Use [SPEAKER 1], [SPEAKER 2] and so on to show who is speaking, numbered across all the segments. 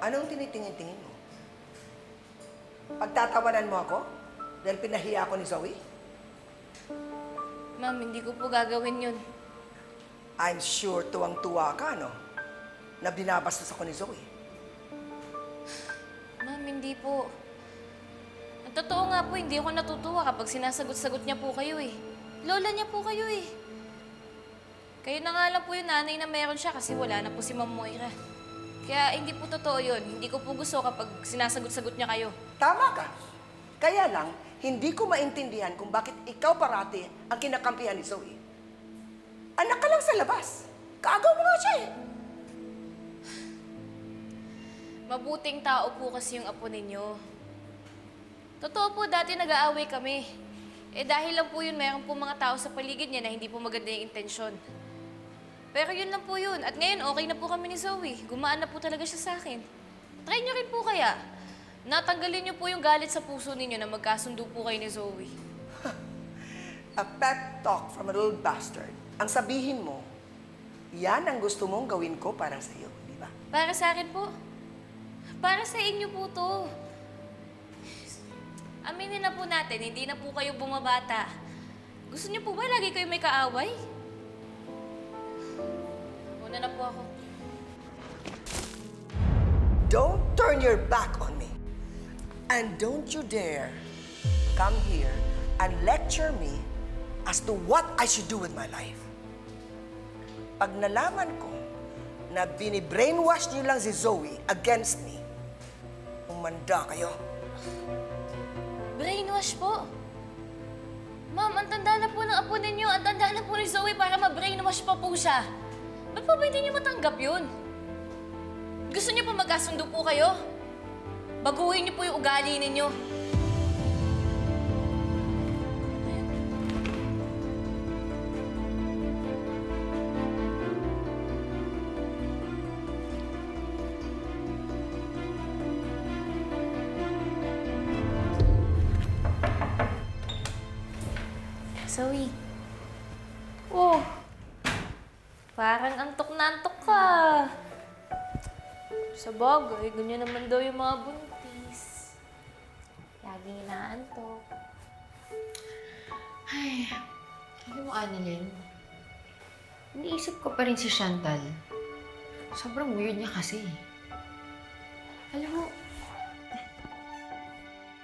[SPEAKER 1] Anong tinitingin-tingin mo? Pagtatawanan mo ako? Dahil pinahiya ako ni Zoe?
[SPEAKER 2] Ma'am, hindi ko po gagawin yun.
[SPEAKER 1] I'm sure tuwang-tuwa ka, no? Na binabastos ako ni Zoe.
[SPEAKER 2] Ma'am, hindi po. Ang totoo nga po, hindi ako natutuwa kapag sinasagot-sagot niya po kayo eh. Lola niya po kayo eh. Kayo na nga lang po yung nanay na meron siya kasi wala na po si Ma'am Moira. Kaya hindi po totoo yun. Hindi ko po gusto kapag sinasagot-sagot niya kayo.
[SPEAKER 1] Tama ka. Kaya lang, hindi ko maintindihan kung bakit ikaw parati ang kinakampihan ni Zoe. Anak ka lang sa labas. Kaagaw mo nga siya eh.
[SPEAKER 2] Mabuting tao po kasi yung apo ninyo. Totoo po, dati nag-aaway kami. Eh dahil lang po yun, meron po mga tao sa paligid niya na hindi po maganda yung intensyon. Pero yun lang po yun. At ngayon, okay na po kami ni Zoe. Gumaan na po talaga siya sa akin. Try niyo rin po kaya. Natanggalin niyo po yung galit sa puso ninyo na magkasundo po kayo ni Zoe.
[SPEAKER 1] A pep talk from a little bastard. Ang sabihin mo, yan ang gusto mong gawin ko para sa iyo, di ba?
[SPEAKER 2] Para sa akin po. Para sa inyo po to. Aminin na po natin, hindi na po kayo bumabata. Gusto niyo po ba lagi kayo may kaaway? Una na po ako.
[SPEAKER 1] Don't turn your back on me. And don't you dare come here and lecture me as to what I should do with my life. Pag nalaman ko na bini-brainwash niyo lang si Zoe against me, umanda kayo.
[SPEAKER 2] Brainwash po? Ma'am, ang tanda na po ng apo ninyo. Ang tanda na po ni Zoe para ma-brainwash pa po siya. Ba't pa ba hindi niyo matanggap yun? Gusto niyo pa magkasundo po kayo? Baguhin niyo po yung ugali ninyo. Zoe. Oh! Parang antok na antok ka. Sa bagay, ganyan naman daw yung mga buntis. Laging inaantok.
[SPEAKER 3] Ay, alam mo, Annalyn, iniisip ko pa rin si Chantal. Sobrang weird niya kasi. Alam mo,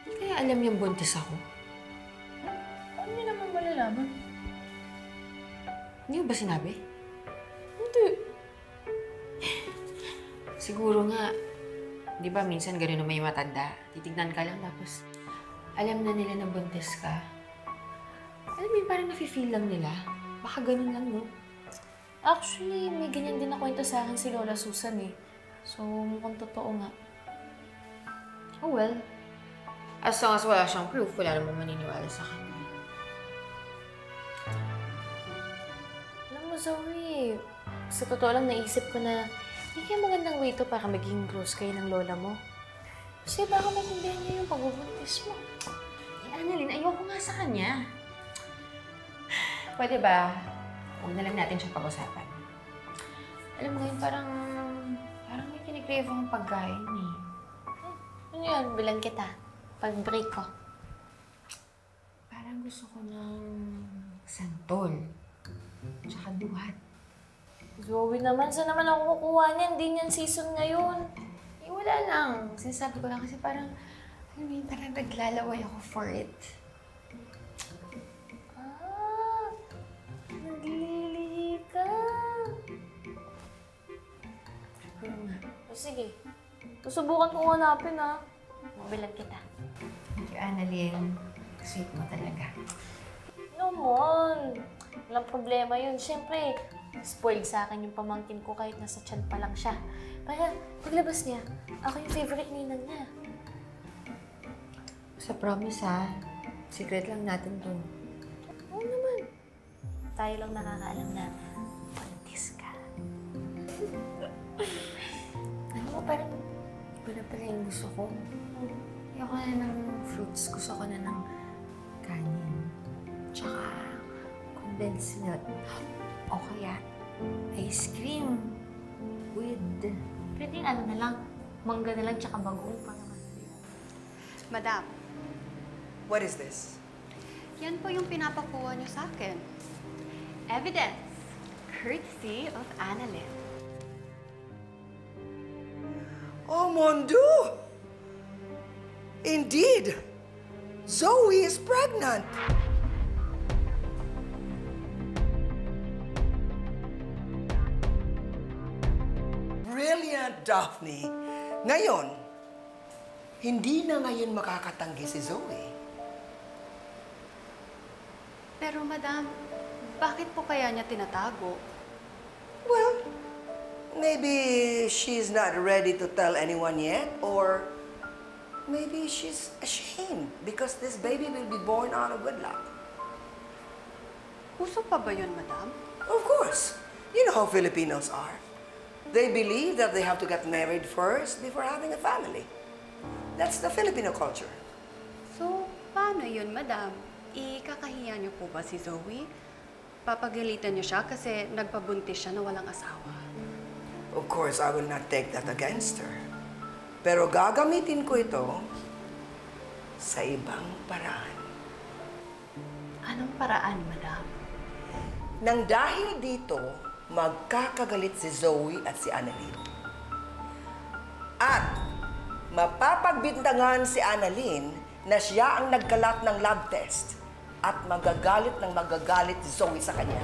[SPEAKER 3] hindi kaya alam yung buntis ako?
[SPEAKER 2] Ano niyo naman malalaman?
[SPEAKER 3] Hindi mo ba sinabi?
[SPEAKER 2] Hindi.
[SPEAKER 3] Siguro nga, di ba minsan gano'n na may matanda. Titignan ka lang tapos alam na nila na buntis ka. Alam mo yun, parang nafe-feel lang nila. Baka ganun lang, no?
[SPEAKER 2] Actually, may ganyan din na kwento sa akin si Lola Susan eh. So, mukhang totoo nga.
[SPEAKER 3] Oh well. As long as wala siyang proof, wala namang maniniwala sa kanya.
[SPEAKER 2] Alam mo, Zoe, sa totoo lang naisip ko na hindi kaya magandang way to para maging close kayo ng lola mo. Kasi baka maintindihan niya yung pagbubuntis mo.
[SPEAKER 3] Eh, Annalyn, ayoko nga sa kanya. Pwede ba, huwag na lang natin siya pag-usapan. Alam mo yun, parang may kinikrave akong pagkain eh.
[SPEAKER 2] Ano yun? Bilang kita. Pag-break ko.
[SPEAKER 3] Parang gusto ko ng santol. Tsaka duhat.
[SPEAKER 2] Zoe naman, saan naman ako kukuha niyan? Hindi niyan season ngayon.
[SPEAKER 3] Eh, wala lang. Sinasabi ko lang kasi parang, alam mo yun, parang naglalaway ako for it.
[SPEAKER 2] Ah, naglilihi ka.
[SPEAKER 3] Siguro nga.
[SPEAKER 2] O sige, susubukan kong hanapin ha. Mabilan kita.
[SPEAKER 3] Thank you, Annalyn. Sweet mo talaga.
[SPEAKER 2] Naman. Walang problema yun. Siyempre, spoiled sa akin yung pamangkin ko kahit nasa tiyan pa lang siya. Para paglabas niya, ako yung favorite ninang niya.
[SPEAKER 3] Sa promise ha, secret lang natin to.
[SPEAKER 2] Oo naman. Tayo lang nakakaalam na buntis ka.
[SPEAKER 3] Ano mo, parang iba na pala yung gusto ko. Ayoko na ng fruits, gusto ko na ng kanin. Tsaka condensed milk. O kaya, ice cream with...
[SPEAKER 2] Pwede ano na lang,
[SPEAKER 3] mangga na lang tsaka bagoong para
[SPEAKER 4] Madam,
[SPEAKER 1] What is this?
[SPEAKER 4] yan po yung pinapakuha niyo sa akin. Evidence, courtesy of Annalyn.
[SPEAKER 1] Oh, mon Dieu! Indeed, Zoe is pregnant. Brilliant, Daphne. Ngayon, hindi na ngayon makakatanggi si Zoe.
[SPEAKER 4] Pero madam, bakit po kaya niya tinatago?
[SPEAKER 1] Well, maybe she's not ready to tell anyone yet, or maybe she's ashamed because this baby will be born out of wedlock.
[SPEAKER 4] Uso pa ba yun, madam?
[SPEAKER 1] Of course. You know how Filipinos are. They believe that they have to get married first before having a family. That's the Filipino culture.
[SPEAKER 4] So, paano yun, madam? Ikakahiya niyo po ba si Zoe? Papagalitan niyo siya kasi nagpabuntis siya na walang asawa.
[SPEAKER 1] Of course, I will not take that against her. Pero gagamitin ko ito sa ibang paraan.
[SPEAKER 4] Anong paraan, madam?
[SPEAKER 1] Nang dahil dito, magkakagalit si Zoe at si Annalyn. At mapapagbintangan si Annalyn na siya ang nagkalat ng lab test at magagalit si Zoe sa kanya.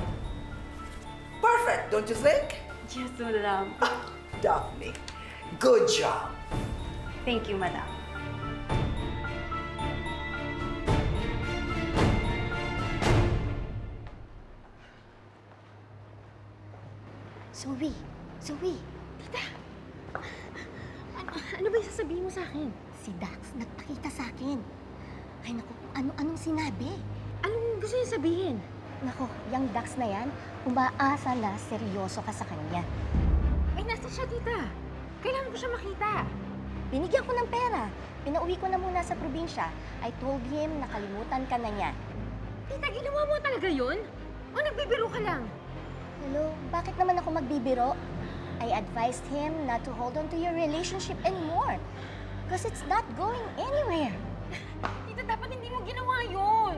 [SPEAKER 1] Perfect, don't you think?
[SPEAKER 4] Yes, madam.
[SPEAKER 1] Daphne, good job.
[SPEAKER 4] Thank you, madam.
[SPEAKER 5] Zoe! Zoe! Tita! Ano ba yung sasabihin mo sa akin? Si Dax nagpakita sa akin. Ay naku, anong sinabi? Anong gusto niya sabihin? Naku, yung Dax na yan, umaasa na seryoso ka sa kanya.
[SPEAKER 3] Ay, nasa siya, tita. Kailangan ko siya makita.
[SPEAKER 5] Binigyan ko ng pera. Pinauwi ko na muna sa probinsya. I told him na kalimutan ka na niya.
[SPEAKER 3] Tita, ginawa mo talaga yun? O nagbibiro ka lang?
[SPEAKER 5] Hello, bakit naman ako magbibiro? I advised him not to hold on to your relationship anymore. Because it's not going anywhere.
[SPEAKER 3] Tita, dapat hindi mo ginawa yun.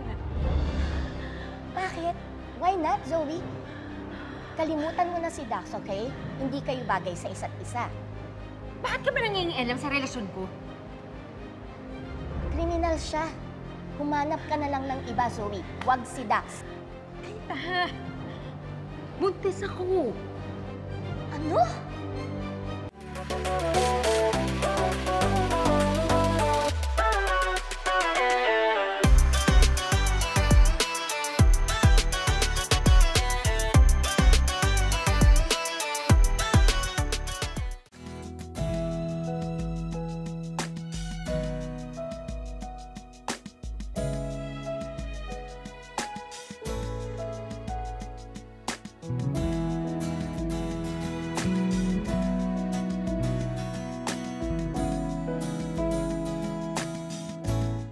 [SPEAKER 5] Bakit? Why not, Zoe? Kalimutan mo na si Dax, okay? Hindi kayo bagay sa isa't isa.
[SPEAKER 3] Bakit ka ba nangingialam sa relasyon ko?
[SPEAKER 5] Kriminal siya. Humanap ka na lang ng iba, Zoe. Huwag si Dax.
[SPEAKER 3] Tita, buntis ako.
[SPEAKER 5] Ano?